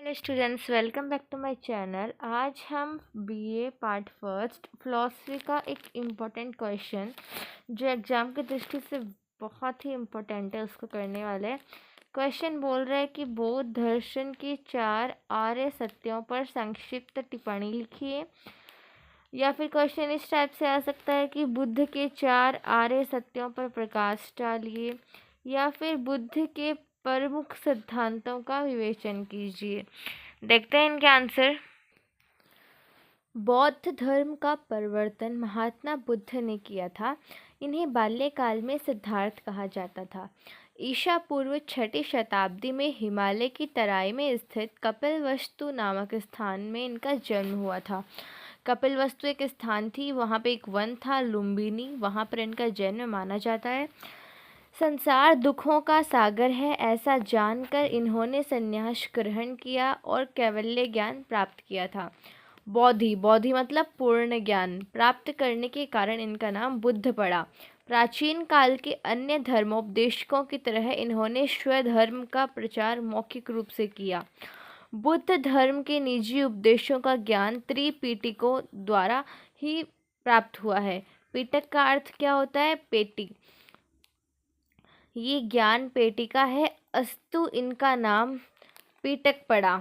Hello students, welcome back to my channel. आज हम BA part first philosophy का एक इम्पोर्टेंट क्वेश्चन जो एग्ज़ाम की दृष्टि से बहुत ही इम्पोर्टेंट है उसको करने वाले हैं। क्वेश्चन बोल रहा है कि बौद्ध दर्शन की 4 आर्य सत्यों पर संक्षिप्त टिप्पणी लिखिए। या फिर क्वेश्चन इस टाइप से आ सकता है कि बुद्ध के 4 आर्य सत्यों पर प्रकाश डालिए, या फिर बुद्ध के प्रमुख सिद्धांतों का विवेचन कीजिए। देखते हैं इनके आंसर। बौद्ध धर्म का प्रवर्तन महात्मा बुद्ध ने किया था। इन्हें बाल्यकाल में सिद्धार्थ कहा जाता था। ईसा पूर्व 6वीं शताब्दी में हिमालय की तराई में स्थित कपिलवस्तु नामक स्थान में इनका जन्म हुआ था। कपिलवस्तु एक स्थान थी, वहाँ पे एक वन था लुम्बिनी, वहाँ पर इनका जन्म माना जाता है। संसार दुखों का सागर है, ऐसा जानकर इन्होंने संन्यास ग्रहण किया और कैवल्य ज्ञान प्राप्त किया था। बोधि मतलब पूर्ण ज्ञान प्राप्त करने के कारण इनका नाम बुद्ध पड़ा। प्राचीन काल के अन्य धर्मोपदेशकों की तरह इन्होंने स्वधर्म का प्रचार मौखिक रूप से किया। बुद्ध धर्म के निजी उपदेशों का ज्ञान त्रिपिटकों द्वारा ही प्राप्त हुआ है। पिटक का अर्थ क्या होता है? पेटी। ये ज्ञान पेटिका है, अस्तु इनका नाम पिटक पड़ा।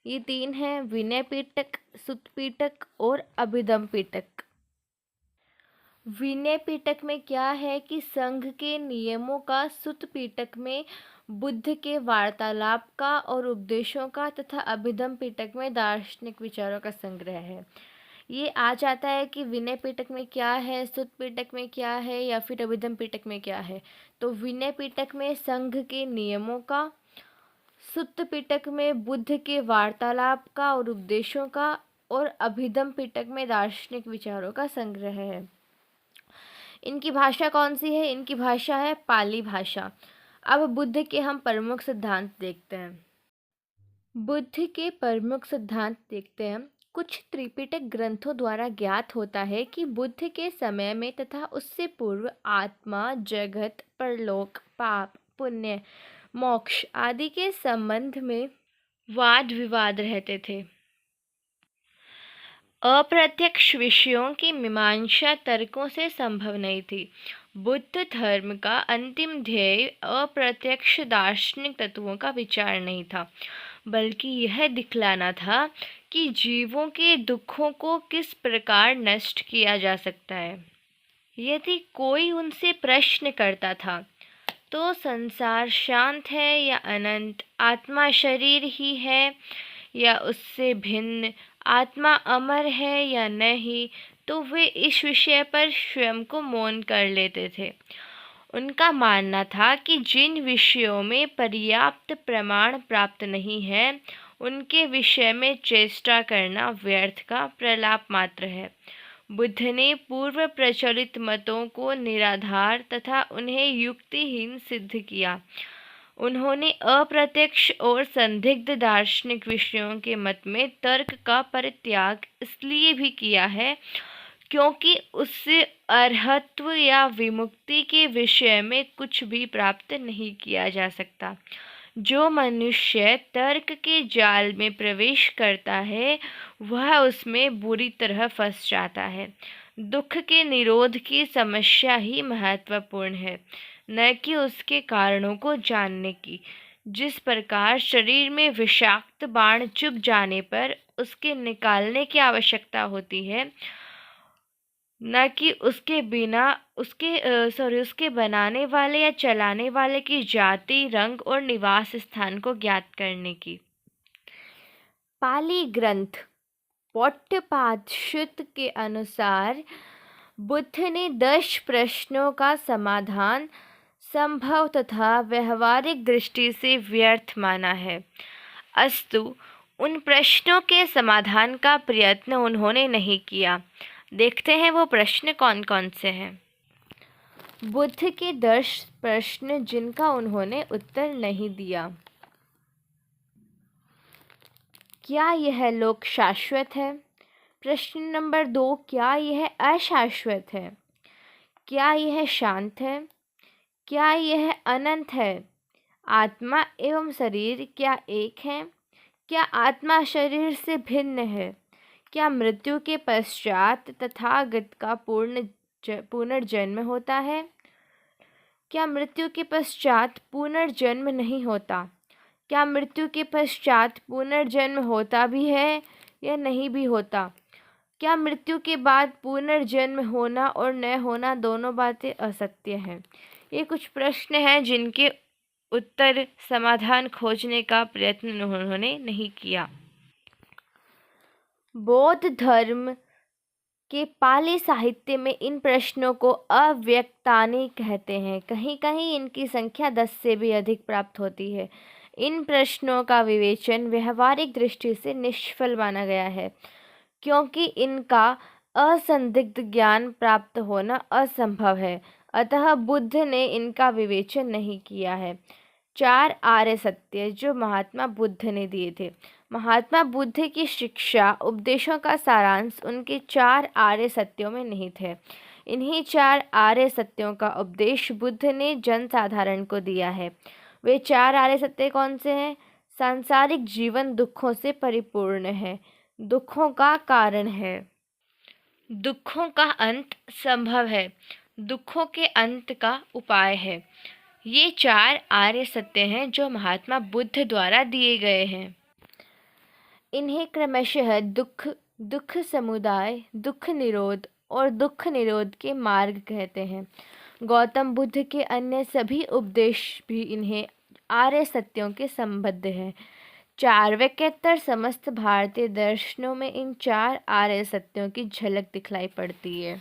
ये 3 हैं, विनय पिटक, सुत्त पिटक और अभिधम पिटक। विनय पिटक में क्या है कि संघ के नियमों का, सुत्त पिटक में बुद्ध के वार्तालाप का और उपदेशों का, तथा अभिधम पिटक में दार्शनिक विचारों का संग्रह है। ये आ जाता है कि विनय पिटक में क्या है, सुत्त पिटक में क्या है, या फिर अभिधम पिटक में क्या है। तो विनय पिटक में संघ के नियमों का, सुत्त पिटक में बुद्ध के वार्तालाप का और उपदेशों का, और अभिधम पिटक में दार्शनिक विचारों का संग्रह है। इनकी भाषा कौन सी है? इनकी भाषा है पाली भाषा। अब बुद्ध के हम प्रमुख सिद्धांत देखते हैं। बुद्ध के प्रमुख सिद्धांत देखते हैं। कुछ त्रिपिटक ग्रंथों द्वारा ज्ञात होता है कि बुद्ध के समय में तथा उससे पूर्व आत्मा, जगत, परलोक, पाप, पुण्य, मोक्ष आदि के संबंध में वाद विवाद रहते थे। अप्रत्यक्ष विषयों की मीमांसा तर्कों से संभव नहीं थी। बुद्ध धर्म का अंतिम ध्येय अप्रत्यक्ष दार्शनिक तत्वों का विचार नहीं था, बल्कि यह दिखलाना था कि जीवों के दुखों को किस प्रकार नष्ट किया जा सकता है। यदि कोई उनसे प्रश्न करता था तो संसार शांत है या अनंत, आत्मा शरीर ही है या उससे भिन्न, आत्मा अमर है या नहीं, तो वे इस विषय पर स्वयं को मौन कर लेते थे। उनका मानना था कि जिन विषयों में पर्याप्त प्रमाण प्राप्त नहीं है, उनके विषय में चेष्टा करना व्यर्थ का प्रलाप मात्र है। बुद्ध ने पूर्व प्रचलित मतों को निराधार तथा उन्हें युक्तिहीन सिद्ध किया। उन्होंने अप्रत्यक्ष और संदिग्ध दार्शनिक विषयों के मत में तर्क का परित्याग इसलिए भी किया है क्योंकि उससे अरहत्व या विमुक्ति के विषय में कुछ भी प्राप्त नहीं किया जा सकता। जो मनुष्य तर्क के जाल में प्रवेश करता है वह उसमें बुरी तरह फंस जाता है। दुख के निरोध की समस्या ही महत्वपूर्ण है, न कि उसके कारणों को जानने की। जिस प्रकार शरीर में विषाक्त बाण चुभ जाने पर उसके निकालने की आवश्यकता होती है, न कि उसके बनाने वाले या चलाने वाले की जाति, रंग और निवास स्थान को ज्ञात करने की। पाली ग्रंथ पौट्टपादशुत्त के अनुसार बुद्ध ने 10 प्रश्नों का समाधान संभव तथा व्यवहारिक दृष्टि से व्यर्थ माना है। अस्तु, उन प्रश्नों के समाधान का प्रयत्न उन्होंने नहीं किया। देखते हैं वो प्रश्न कौन कौन से हैं। बुद्ध के 10 प्रश्न जिनका उन्होंने उत्तर नहीं दिया। क्या यह लोक शाश्वत है? प्रश्न नंबर 2, क्या यह अशाश्वत है? क्या यह शांत है? क्या यह अनंत है? आत्मा एवं शरीर क्या एक हैं? क्या आत्मा शरीर से भिन्न है? क्या मृत्यु के पश्चात तथागत का पुनर्जन्म होता है? क्या मृत्यु के पश्चात पुनर्जन्म नहीं होता? क्या मृत्यु के पश्चात पुनर्जन्म होता भी है या नहीं भी होता? क्या मृत्यु के बाद पुनर्जन्म होना और न होना दोनों बातें असत्य हैं? ये कुछ प्रश्न हैं जिनके उत्तर समाधान खोजने का प्रयत्न उन्होंने नहीं किया। बौद्ध धर्म के पाली साहित्य में इन प्रश्नों को अव्यक्तानि कहते हैं। कहीं कहीं इनकी संख्या 10 से भी अधिक प्राप्त होती है। इन प्रश्नों का विवेचन व्यवहारिक दृष्टि से निष्फल माना गया है, क्योंकि इनका असंदिग्ध ज्ञान प्राप्त होना असंभव है। अतः बुद्ध ने इनका विवेचन नहीं किया है। 4 आर्य सत्य जो महात्मा बुद्ध ने दिए थे। महात्मा बुद्ध की शिक्षा उपदेशों का सारांश उनके 4 आर्य सत्यों में निहित है। इन्हीं 4 आर्य सत्यों का उपदेश बुद्ध ने जनसाधारण को दिया है। वे 4 आर्य सत्य कौन से हैं? सांसारिक जीवन दुखों से परिपूर्ण है, दुखों का कारण है, दुखों का अंत संभव है, दुखों के अंत का उपाय है। ये 4 आर्य सत्य हैं जो महात्मा बुद्ध द्वारा दिए गए हैं। इन्हें क्रमशः दुख, दुख समुदाय, दुख निरोध और दुख निरोध के मार्ग कहते हैं। गौतम बुद्ध के अन्य सभी उपदेश भी इन्हें आर्य सत्यों के संबद्ध हैं। चार्वाकेतर समस्त भारतीय दर्शनों में इन 4 आर्य सत्यों की झलक दिखलाई पड़ती है।